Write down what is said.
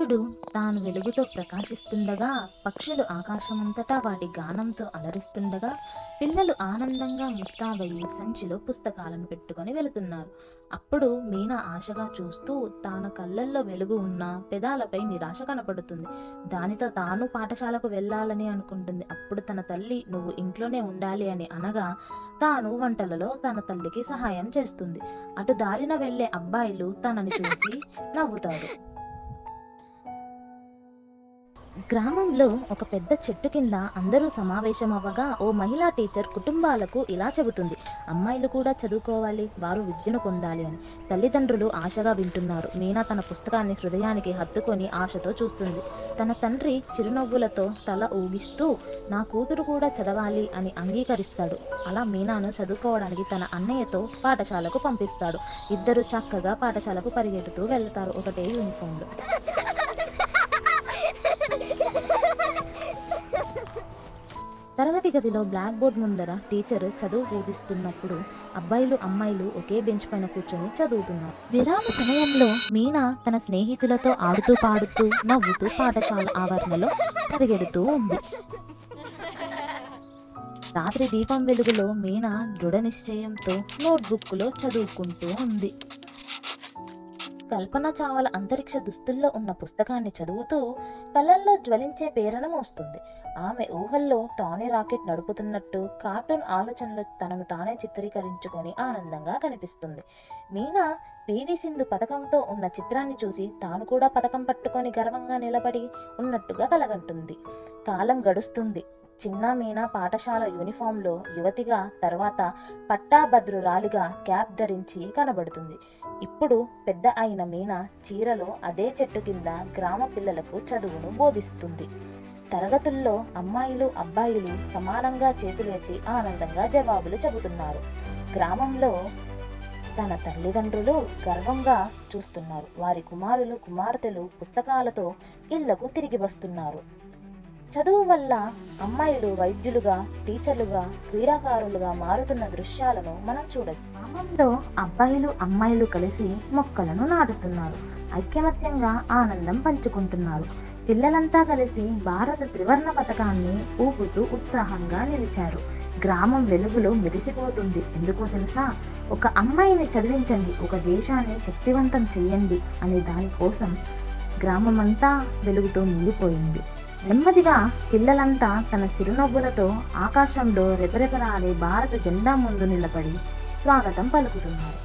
సూర్యుడు తాను వెలుగుతో ప్రకాశిస్తుండగా, పక్షులు ఆకాశమంతటా వాటి గానంతో అలరిస్తుండగా, పిల్లలు ఆనందంగా ముస్తాబయ్యి సంచిలో పుస్తకాలను పెట్టుకొని వెళుతున్నారు. అప్పుడు మీనా ఆశగా చూస్తూ తాను కళ్ళల్లో వెలుగు ఉన్న పెదాలపై నిరాశ కనపడుతుంది. దానితో తాను పాఠశాలకు వెళ్ళాలని అనుకుంటుంది. అప్పుడు తన తల్లి నువ్వు ఇంట్లోనే ఉండాలి అని అనగా, తాను వంటలలో తన తల్లికి సహాయం చేస్తుంది. అటు దారిన వెళ్లే అబ్బాయిలు తనని చూసి నవ్వుతారు. గ్రామంలో ఒక పెద్ద చెట్టు కింద అందరూ సమావేశమవ్వగా ఓ మహిళా టీచర్ కుటుంబాలకు ఇలా చెబుతుంది. అమ్మాయిలు కూడా చదువుకోవాలి, వారు విద్యను పొందాలి అని. తల్లిదండ్రులు ఆశగా వింటున్నారు. మీనా తన పుస్తకాన్ని హృదయానికి హత్తుకొని ఆశతో చూస్తుంది. తన తండ్రి చిరునవ్వులతో తల ఊగిస్తూ నా కూతురు కూడా చదవాలి అని అంగీకరిస్తాడు. అలా మీనాను చదువుకోవడానికి తన అన్నయ్యతో పాఠశాలకు పంపిస్తాడు. ఇద్దరు చక్కగా పాఠశాలకు పరిగెడుతూ వెళ్తారు, ఒకటే యూనిఫామ్లో. తరగతి గదిలో బ్లాక్ బోర్డ్ ముందర టీచర్ చదువు బోధిస్తున్నప్పుడు అబ్బాయిలు అమ్మాయిలు ఒకే బెంచ్ పైన కూర్చొని చదువుతున్నారు. విరామ సమయంలో మీనా తన స్నేహితులతో ఆడుతూ పాడుతూ నవ్వుతూ పాఠశాల ఆవరణలో పరిగెడుతూ ఉంది. రాత్రి దీపం వెలుగులో మీనా దృఢ నిశ్చయంతో నోట్బుక్లో చదువుకుంటూ ఉంది. కల్పన చావల అంతరిక్ష దుస్తుల్లో ఉన్న పుస్తకాన్ని చదువుతూ కళ్ళల్లో జ్వలించే ప్రేరణ వస్తుంది. ఆమె ఊహల్లో తానే రాకెట్ నడుపుతున్నట్టు కార్టూన్ ఆలోచనలు తనను తానే చిత్రీకరించుకొని ఆనందంగా కనిపిస్తుంది. మీనా పివి సింధు పథకంతో ఉన్న చిత్రాన్ని చూసి తాను కూడా పథకం పట్టుకొని గర్వంగా నిలబడి ఉన్నట్టుగా కలగంటుంది. కాలం గడుస్తుంది. చిన్న మీనా పాఠశాల యూనిఫామ్లో యువతిగా, తర్వాత పట్టాభద్రురాలిగా క్యాప్ ధరించి కనబడుతుంది. ఇప్పుడు పెద్ద అయిన మీనా చీరలో అదే చెట్టు కింద గ్రామ పిల్లలకు చదువును బోధిస్తుంది. తరగతుల్లో అమ్మాయిలు అబ్బాయిలు సమానంగా చేతులు ఎత్తి ఆనందంగా జవాబులు చెబుతున్నారు. గ్రామంలో తన తల్లిదండ్రులు గర్వంగా చూస్తున్నారు. వారి కుమారులు కుమార్తెలు పుస్తకాలతో ఇళ్లకు తిరిగి వస్తున్నారు. చదువు వల్ల అమ్మాయిలు వైద్యులుగా, టీచర్లుగా, క్రీడాకారులుగా మారుతున్న దృశ్యాలను మనం చూడొచ్చు. గ్రామంలో అబ్బాయిలు అమ్మాయిలు కలిసి మొక్కలను నాటుతున్నారు. ఐక్యమత్యంగా ఆనందం పంచుకుంటున్నారు. పిల్లలంతా కలిసి భారత త్రివర్ణ పతాకాన్ని ఊపుతూ ఉత్సాహంగా నిలిచారు. గ్రామం వెలుగులో మెరిసిపోతుంది. ఎందుకో తెలుసా? ఒక అమ్మాయిని చదివించండి, ఒక దేశాన్ని శక్తివంతం చేయండి అనే దానికోసం గ్రామమంతా వెలుగుతో నిండిపోయింది. నెమ్మదిగా పిల్లలంతా తన చిరునవ్వులతో ఆకాశంలో రెపరెపలాడే భారత జెండా ముందు నిలబడి స్వాగతం పలుకుతున్నారు.